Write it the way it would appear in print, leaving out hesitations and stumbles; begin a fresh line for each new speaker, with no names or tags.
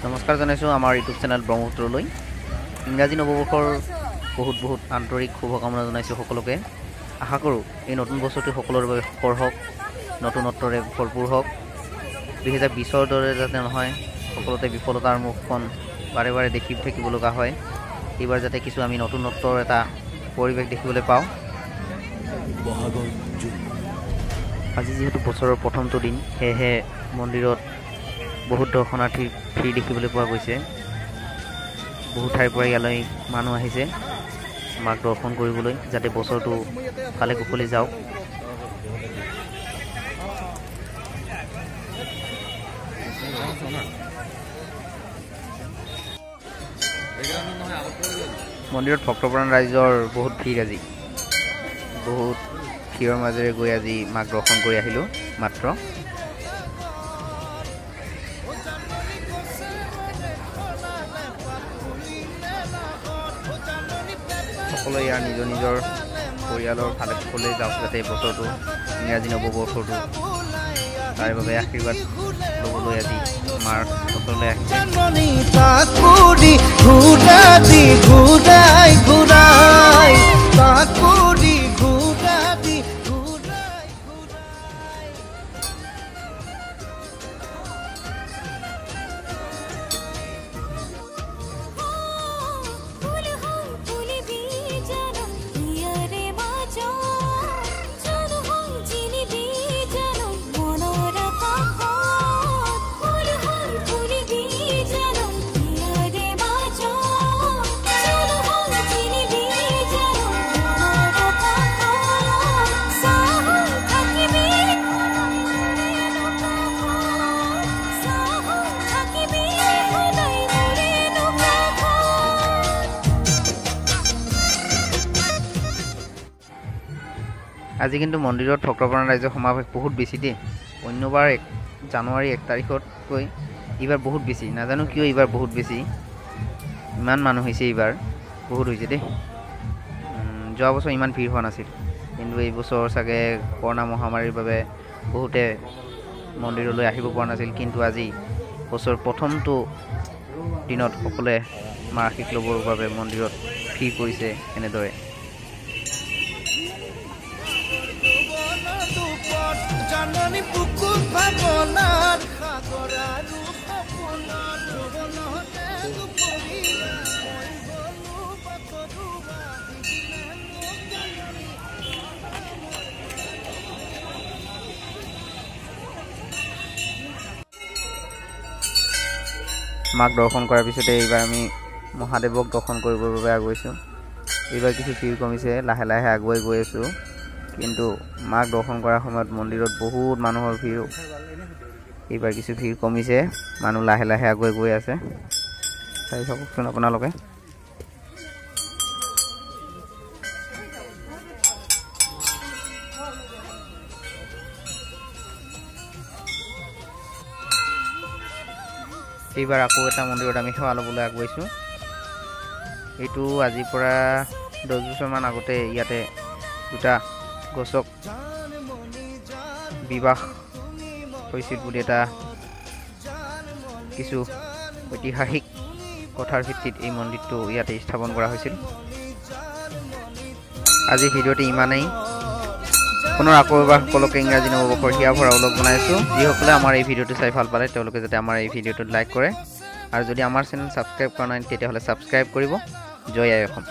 নমস্কাৰ জনাইছোঁ আমাৰ ইউটিউব চেনেল ব্ৰহ্মপুত্ৰলৈ। ইংৰাজী নৱবৰ্ষৰ বহুত আন্তৰিক শুভকামনা জনাইছোঁ সকলোকে। আশা কৰোঁ এই নতুন বছৰটো সকলোৰে বাবে সুখৰ হওক, নতুনত্বৰে ভৰপূৰ হওক। 2020ৰ দৰে যাতে নহয় সকলোতে বিফলতাৰ মুখখন বাৰে বাৰে দেখি থাকিব লগা হয়। এইবাৰ যাতে কিছু আমি নতুনত্বৰ এটা পৰিৱেশ দেখিবলৈ পাওঁ। আজি যিহেতু বছৰৰ প্ৰথমটো দিন, সেয়েহে মন্দিৰত বহুত দৰ্শনাৰ্থীৰ ভিৰ দেখিবলৈ পোৱা গৈছে। বহু ঠাইৰ পৰা ইয়ালৈ মানুহ আহিছে মাক দৰ্শন কৰিবলৈ, যাতে বছৰটো ভালে কুশলে যাওক। মন্দিৰত ভক্তপ্ৰাণ ৰাইজৰ বহুত ভিৰ। আজি বহুত ভিৰৰ মাজেৰে গৈ আজি মাক দৰ্শন কৰি আহিলোঁ মাত্ৰ। সকলোৱে ইয়াৰ নিজৰ নিজৰ পৰিয়ালৰ ভালে কুশলে যাওক, যাতে বছৰটো ইংৰাজী নৱবৰ্ষটো তাৰ বাবে আশীৰ্বাদ ল'বলৈ আজি আমাৰ ওচৰলৈ আহিছে। আজি কিন্তু মন্দিৰত ভক্তপ্ৰাণ ৰাইজৰ সমাৱেশ বহুত বেছি দেই। অন্যবাৰ জানুৱাৰী 1 তাৰিখতকৈ এইবাৰ বহুত বেছি। নাজানো কিয় এইবাৰ বহুত বেছি, ইমান মানুহ হৈছে এইবাৰ, বহুত হৈছে দেই। যোৱা বছৰ ইমান ভিৰ হোৱা নাছিল, কিন্তু এই বছৰ চাগে কৰোণা মহামাৰীৰ বাবে বহুতে মন্দিৰলৈ আহিব পৰা নাছিল। কিন্তু আজি বছৰ প্ৰথমটো দিনত সকলোৱে মাৰ আশীষ ল'বৰ বাবে মন্দিৰত ভিৰ কৰিছে এনেদৰে। মাক দৰ্শন কৰাৰ পিছতে এইবাৰ আমি মহাদেৱক দৰ্শন কৰিবৰ বাবে আগুৱাইছোঁ। এইবাৰ কিছু ভিৰ কমিছে, লাহে লাহে আগুৱাই গৈ আছোঁ। কিন্তু মাক দৰ্শন কৰাৰ সময়ত মন্দিৰত বহুত মানুহৰ ভিৰ। এইবাৰ কিছু ভিৰ কমিছে, মানুহ লাহে লাহে আগুৱাই গৈ আছে। চাই চাওকচোন আপোনালোকে। এইবাৰ আকৌ এটা মন্দিৰত আমি সেৱা ল'বলৈ আগুৱাইছোঁ। এইটো আজিৰ পৰা 10 বছৰমান আগতে ইয়াতে দুটা গছক বিবাহ হৈছিল বুলি এটা কিছু ঐতিহাসিক কথাৰ ভিত্তিত এই মন্দিৰটো ইয়াতে স্থাপন কৰা হৈছিল। আজিৰ ভিডিঅ'টি ইমানেই। পুনৰ আকৌ এবাৰ সকলোকে ইংৰাজী নৱবৰ্ষৰ হিয়া ভৰা ওলগ জনাইছোঁ। যিসকলে আমাৰ এই ভিডিঅ'টো চাই ভাল পালে তেওঁলোকে যাতে আমাৰ এই ভিডিঅ'টোত লাইক কৰে, আৰু যদি আমাৰ চেনেল ছাবস্ক্ৰাইব কৰা নাই তেতিয়াহ'লে ছাবস্ক্ৰাইব কৰিব। জয় আই অসম।